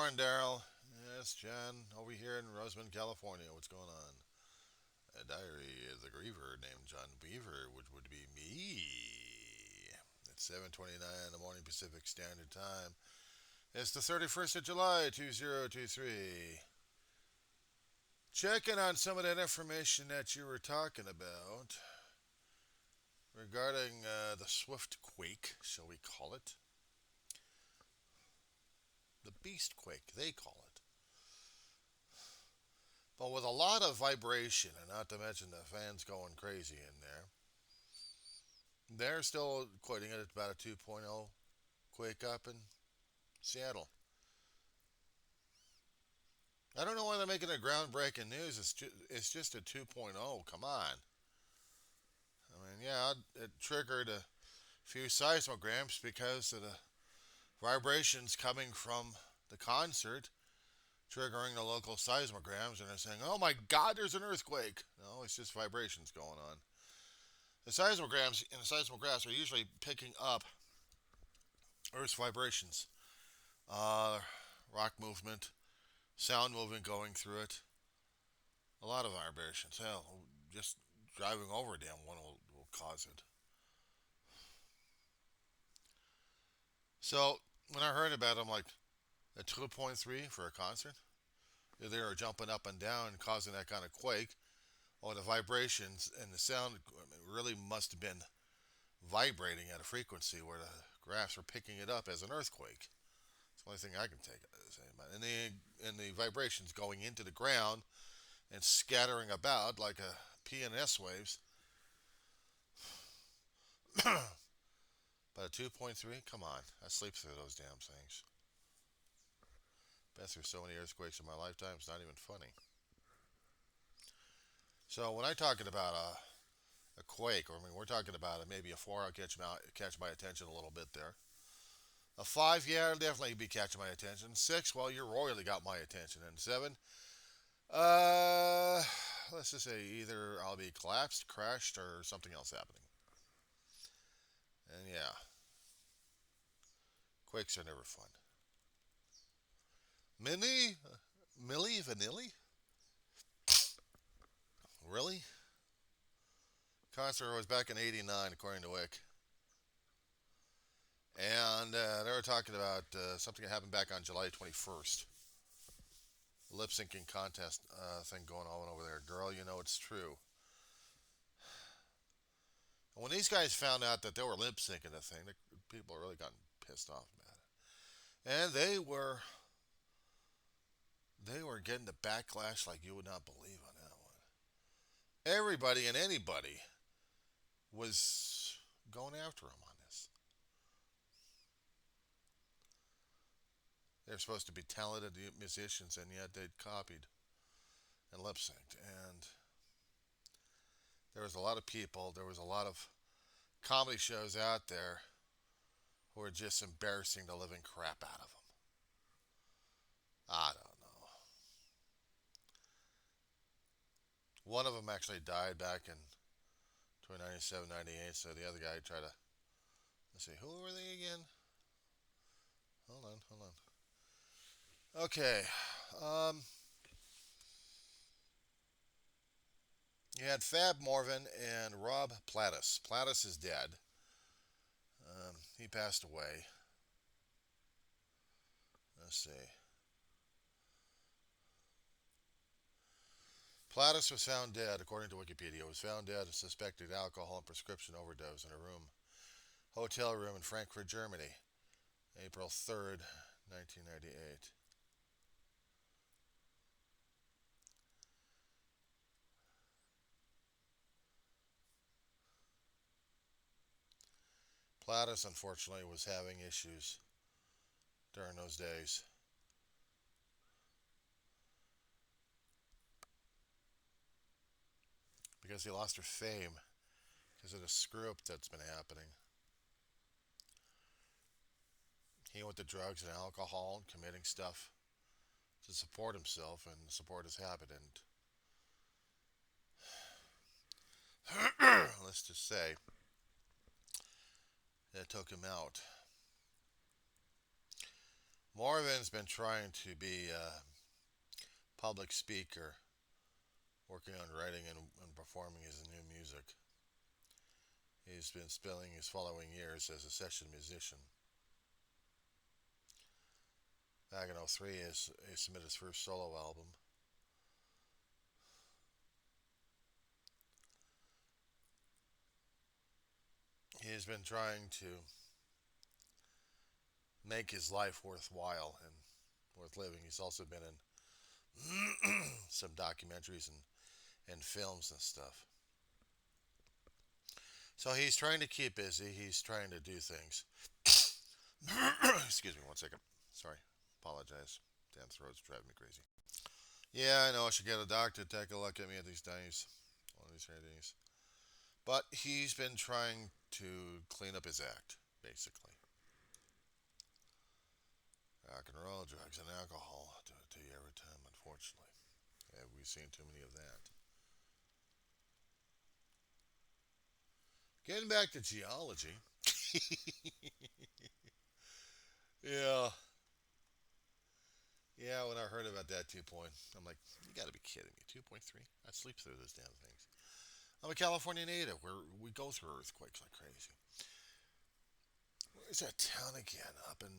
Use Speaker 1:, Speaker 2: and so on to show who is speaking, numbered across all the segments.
Speaker 1: morning, Darryl. Yes, John, over here in Roseman, California. What's going on? A diary is a griever named John Beaver, which would be me. It's 7:29 in the morning Pacific Standard Time. It's the 31st of July, 2023. Checking on some of that information that you were talking about regarding the swift quake, shall we call it? The beast quake, they call it. But with a lot of vibration, and not to mention the fans going crazy in there, they're still quoting it at about a 2.0 quake up in Seattle. I don't know why they're making it groundbreaking news. It's just a 2.0. Come on. I mean, yeah, it triggered a few seismograms because of the vibrations coming from the concert, triggering the local seismograms, and they're saying, "Oh my God, there's an earthquake." No, it's just vibrations going on. The seismograms and the seismographs are usually picking up Earth's vibrations, uh, rock movement, sound movement going through it. A lot of vibrations. Hell, just driving over a damn one will cause it. So when I heard about it, I'm like, a 2.3 for a concert? They were jumping up and down, causing that kind of quake. Oh, the vibrations and the sound really must have been vibrating at a frequency where the graphs were picking it up as an earthquake. It's the only thing I can take say about it. And the vibrations going into the ground and scattering about like a P&S waves. But a 2.3, come on, I sleep through those damn things. Been through so many earthquakes in my lifetime, it's not even funny. So when I'm talking about a quake, or I mean, we're talking about maybe a 4, I'll catch my attention a little bit there. A 5, yeah, it'll definitely be catching my attention. 6, well, you royally got my attention. And 7, uh, let's just say either I'll be collapsed, crashed, or something else happening. And yeah, quakes are never fun. Mini, Millie Vanilli, really? Concert was back in '89, according to Wick, and they were talking about something that happened back on July 21st. Lip syncing contest thing going on over there. Girl, you know it's true. And when these guys found out that they were lip syncing the thing, the people really gotten pissed off about it. And they were getting the backlash like you would not believe on that one. Everybody and anybody was going after him on this. They're supposed to be talented musicians, and yet they'd copied and lip synced. And there was a lot of people, there was a lot of comedy shows out there who were just embarrassing the living crap out of them. I don't know. One of them actually died back in 1997, 98, so the other guy tried to, let's see, who were they again? Hold on, hold on. Okay. Um, you had Fab Morvan and Rob Plattis. Plattis is dead. He passed away. Let's see. Plattis was found dead, according to Wikipedia. Was found dead of suspected alcohol and prescription overdose in a hotel room in Frankfurt, Germany, April 3rd, 1998. Plattis, unfortunately, was having issues during those days because he lost her fame because of the screw up that's been happening. He went to drugs and alcohol and committing stuff to support himself and support his habit. And let's just say that took him out. Morven's been trying to be a public speaker, working on writing and performing his new music. He's been spending his following years as a session musician. Back in '03, he submitted his first solo album. He's been trying to make his life worthwhile and worth living. He's also been in some documentaries and films and stuff. So he's trying to keep busy. He's trying to do things. Excuse me 1 second. Sorry. Apologize. Damn throat's driving me crazy. Yeah, I know. I should get a doctor to take a look at me at these days. One of these days. But he's been trying to clean up his act, basically. Rock and roll, drugs, and alcohol do it to you every time, unfortunately. Have we seen too many of that? Getting back to geology. Yeah. Yeah, when I heard about that 2 point, I'm like, you gotta be kidding me. 2.3? I sleep through those damn things. I'm a California native where we go through earthquakes like crazy. Where's that town again? Up in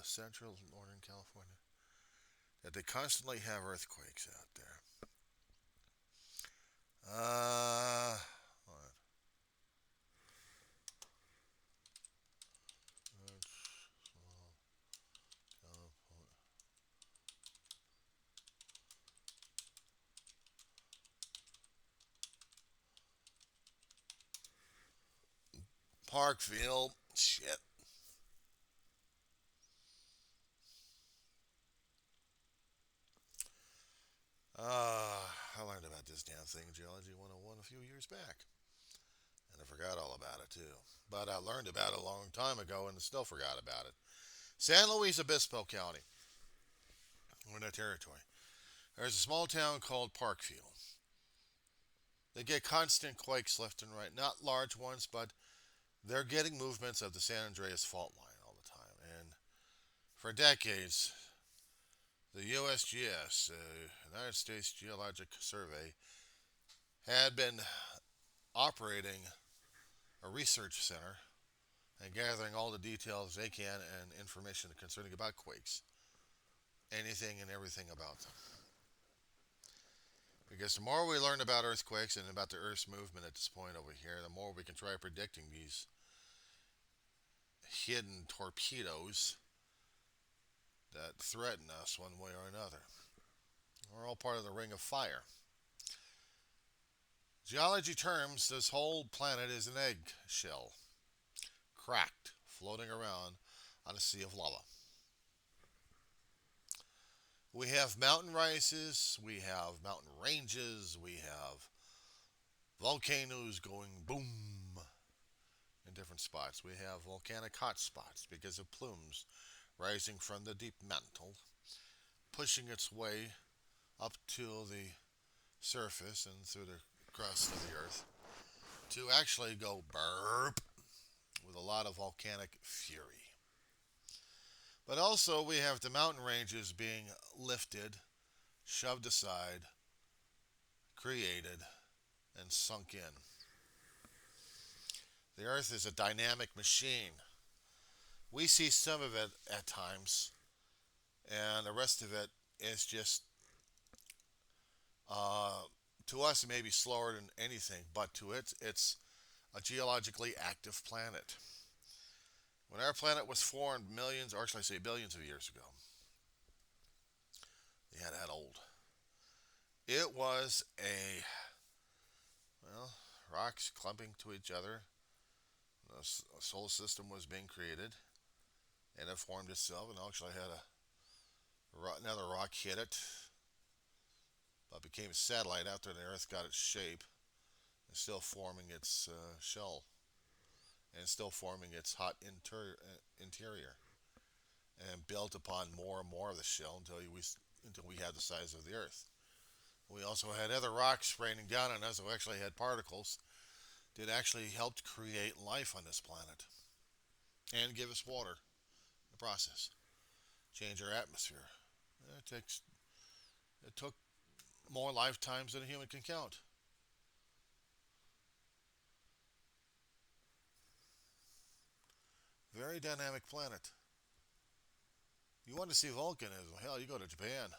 Speaker 1: central northern California? That they constantly have earthquakes out there. What? Parkville. Shit. I learned about this damn thing in Geology 101 a few years back. And I forgot all about it too. But I learned about it a long time ago and still forgot about it. San Luis Obispo County. We're in that territory. There's a small town called Parkville. They get constant quakes left and right. Not large ones, but they're getting movements of the San Andreas fault line all the time. And for decades, the USGS, United States Geologic Survey, had been operating a research center and gathering all the details they can and information concerning about quakes, anything and everything about them. Because the more we learn about earthquakes and about the Earth's movement at this point over here, the more we can try predicting these hidden torpedoes that threaten us one way or another. We're all part of the ring of fire. Geology terms, this whole planet is an egg shell, cracked, floating around on a sea of lava. We have mountain rises, we have mountain ranges, we have volcanoes going boom in different spots. We have volcanic hot spots because of plumes rising from the deep mantle, pushing its way up to the surface and through the crust of the earth to actually go burp with a lot of volcanic fury. But also, we have the mountain ranges being lifted, shoved aside, created, and sunk in. The earth is a dynamic machine. We see some of it at times, and the rest of it is just, uh, to us, it may be slower than anything, but to it, it's a geologically active planet. When our planet was formed millions, or should I say billions of years ago, yeah, that old. It was well, rocks clumping to each other. The solar system was being created, and it formed itself, and actually had another rock hit it, but became a satellite after the Earth got its shape, and still forming its shell, and still forming its hot interior, and built upon more and more of the shell until we had the size of the Earth. We also had other rocks raining down on us who actually had particles that actually helped create life on this planet and give us water in the process. change our atmosphere. It takes it took more lifetimes than a human can count. Very dynamic planet. You want to see volcanism? Hell, you go to Japan.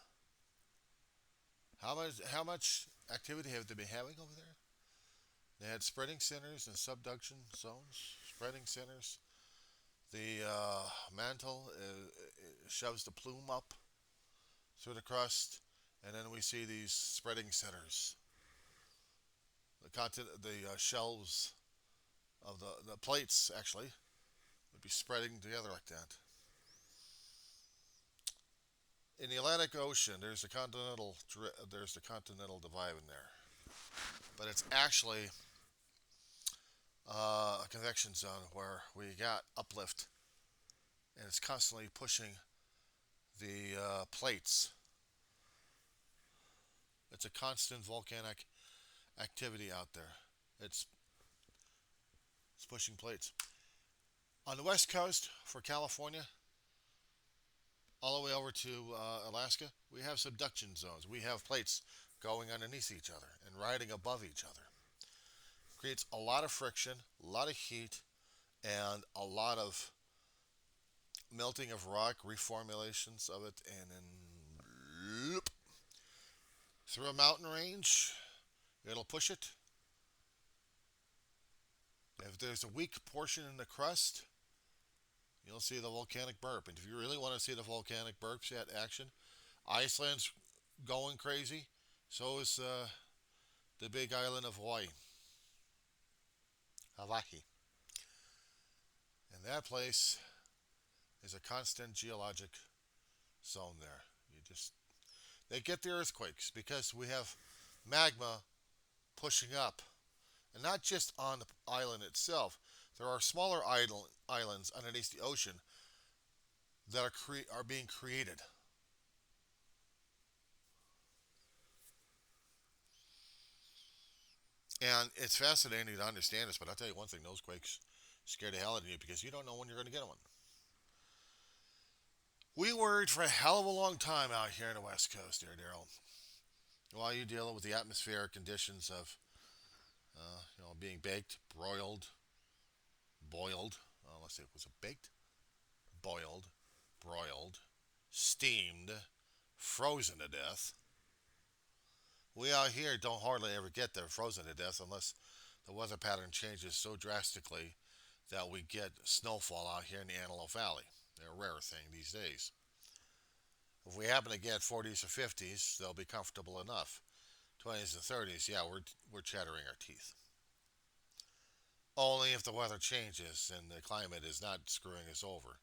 Speaker 1: How much activity have they been having over there? They had spreading centers and subduction zones. Spreading centers. The mantle shoves the plume up through the crust, and then we see these spreading centers. The shelves of the plates actually would be spreading together like that. In the Atlantic Ocean, there's the continental divide in there, but it's actually a convection zone where we got uplift, and it's constantly pushing the plates. It's a constant volcanic activity out there. It's it's pushing plates. On the west coast for California, all the way over to Alaska, we have subduction zones. We have plates going underneath each other and riding above each other. Creates a lot of friction, a lot of heat, and a lot of melting of rock, reformulations of it, and then loop, through a mountain range. It'll push it. If there's a weak portion in the crust, you'll see the volcanic burp. And if you really want to see the volcanic burps at action, Iceland's going crazy. So is the big island of Hawaii. Hawaii. And that place is a constant geologic zone there. You just They get the earthquakes because we have magma pushing up, and not just on the island itself. There are smaller islands underneath the ocean that are being created. And it's fascinating to understand this, but I'll tell you one thing: those quakes scare the hell out of you because you don't know when you're going to get one. We worried for a hell of a long time out here in the West Coast, there, Darryl. While you deal with the atmospheric conditions of, being baked, broiled, boiled. Let's see, was it baked, boiled, broiled, steamed, frozen to death? We out here don't hardly ever get there frozen to death unless the weather pattern changes so drastically that we get snowfall out here in the Antelope Valley. They're a rare thing these days. If we happen to get 40s or 50s, they'll be comfortable enough. 20s and 30s, yeah, we're chattering our teeth. Only if the weather changes and the climate is not screwing us over,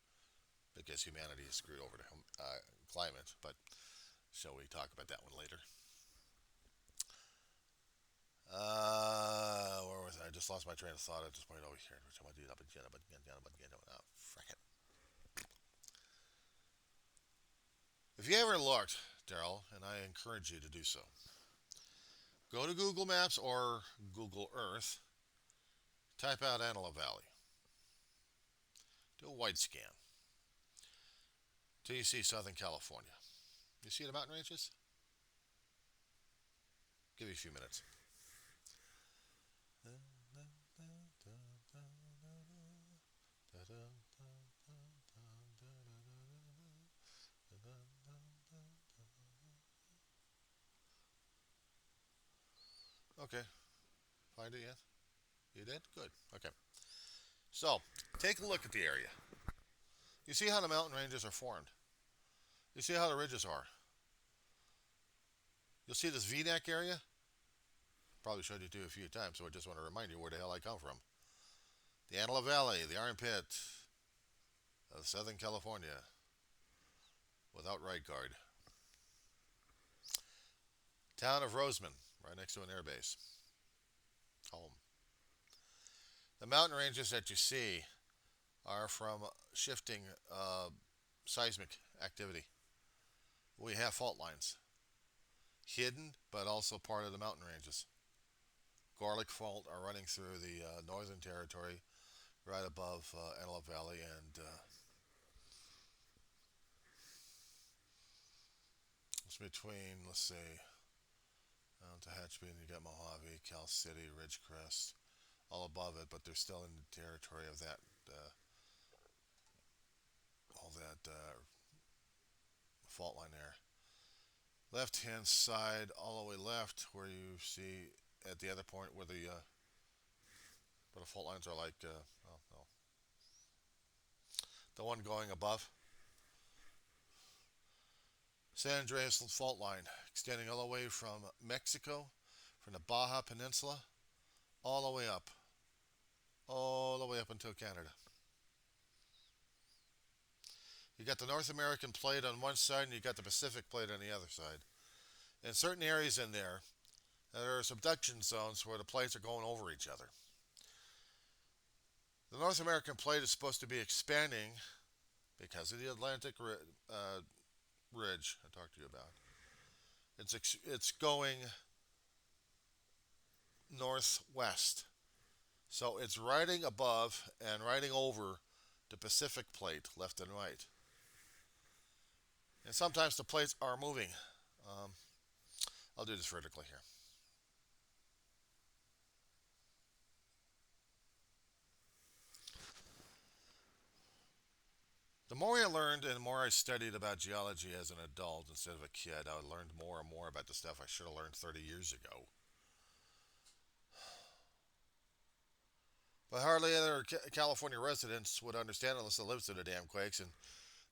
Speaker 1: because humanity is screwed over the climate. But shall we talk about that one later? Where was I? I just lost my train of thought at this point over here. Oh, frick it. If you ever looked, Darryl, and I encourage you to do so, go to Google Maps or Google Earth, type out Antelope Valley, do a wide scan till you see Southern California. You see the mountain ranges? Give you a few minutes. Okay, find it yet? You did? Good. Okay. So, take a look at the area. You see how the mountain ranges are formed. You see how the ridges are. You'll see this V-neck area. Probably showed you to a few times, so I just want to remind you where the hell I come from. The Antelope Valley, the armpit of Southern California, without right guard. Town of Roseman, right next to an airbase. Home. The mountain ranges that you see are from shifting seismic activity. We have fault lines, hidden but also part of the mountain ranges. Garlic Fault are running through the Northern Territory, right above Antelope Valley, and It's between, let's see, Tehachapi, and you got Mojave, Cal City, Ridgecrest, all above it, but they're still in the territory of that, all that fault line there. Left hand side, all the way left, where you see at the other point where the fault lines are like, oh, no, the one going above. San Andreas fault line, extending all the way from Mexico, from the Baja Peninsula, all the way up until Canada. You got the North American plate on one side, and you got the Pacific plate on the other side. In certain areas in there are subduction zones where the plates are going over each other. The North American plate is supposed to be expanding because of the Atlantic ridge I talked to you about. It's going northwest, so it's riding above and riding over the Pacific plate, left and right. And sometimes the plates are moving. Um, I'll do this vertically here. The more I learned and the more I studied about geology as an adult instead of a kid, I learned more and more about the stuff I should have learned 30 years ago. But hardly other California residents would understand unless they lived through the damn quakes, and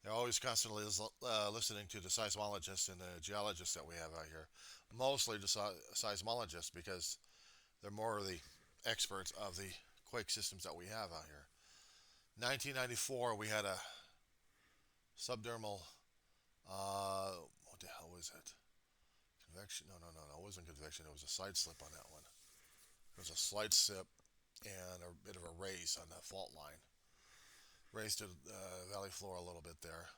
Speaker 1: they're always constantly listening to the seismologists and the geologists that we have out here. Mostly the seismologists because they're more of the experts of the quake systems that we have out here. 1994, we had a subdermal, what the hell was it? Convection? No. It wasn't convection. It was a side slip on that one. It was a slight slip and a bit of a raise on the fault line. Raised the valley floor a little bit there,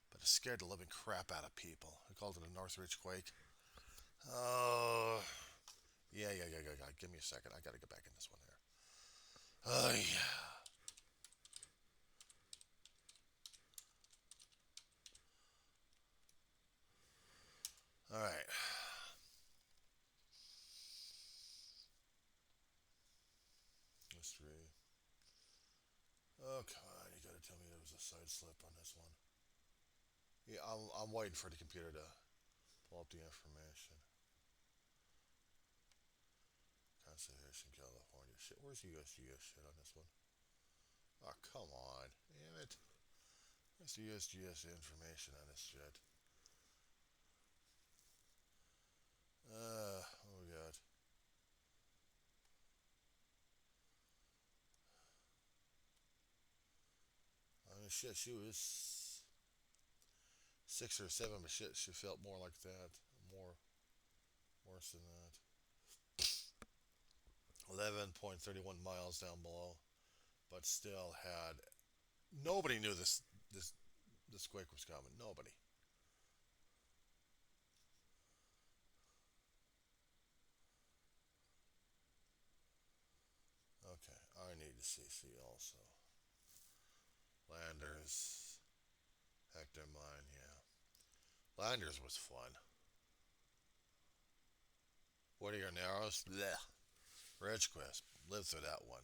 Speaker 1: but it scared the living crap out of people. We called it a Northridge quake. Oh, yeah. Give me a second. I got to get back in this one here. Oh, yeah. All right. History. Oh, come on. You got to tell me there was a side slip on this one. Yeah, I'm waiting for the computer to pull up the information. Conservation, California. Shit, where's USGS shit on this one? Oh, come on. Damn it. Where's the USGS information on this shit? What we got? I mean, shit, she was 6 or 7, but shit, she felt more like that. More, worse than that. 11.31 miles down below, but still had. Nobody knew this quake was coming. Nobody. Okay, I need to see also. Landers, Hector Mine, yeah. Landers was fun. What are your narrows? Blech. Ridgecrest, lived through that one.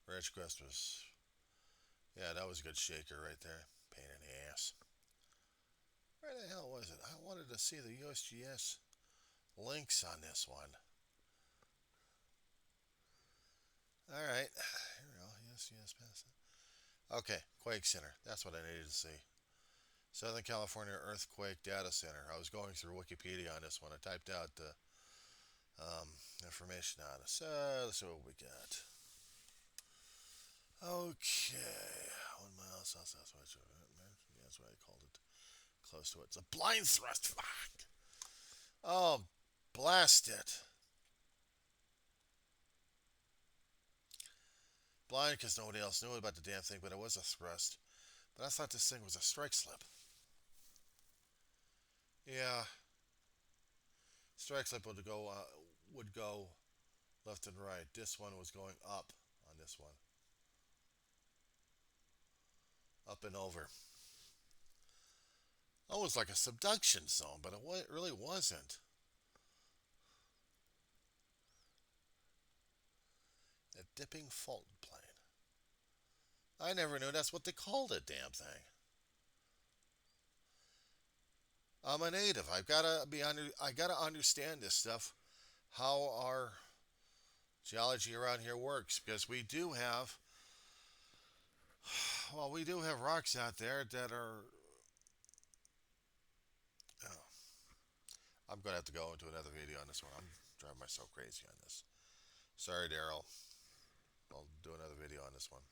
Speaker 1: Ridgecrest was, yeah, that was a good shaker right there. Pain in the ass. Where the hell was it? I wanted to see the USGS links on this one. All right, here we go. USGS pass. Okay, Quake Center. That's what I needed to see. Southern California Earthquake Data Center. I was going through Wikipedia on this one. I typed out the information on it. So let's see what we got. Okay, 1 mile southwest. Yeah, that's what I called it. Close to it. It's a blind thrust. Fuck. Oh, blast it. Blind because nobody else knew about the damn thing, but it was a thrust. But I thought this thing was a strike slip. Yeah, strike slip would go left and right. This one was going up on this one, up and over. Oh, it was like a subduction zone, but it really wasn't. A dipping fault plane. I never knew that's what they called it, damn thing. I'm a native. I gotta understand this stuff, how our geology around here works, because we do have rocks out there that are. Oh, I'm gonna have to go into another video on this one. I'm driving myself crazy on this. Sorry, Darryl. I'll do another video on this one.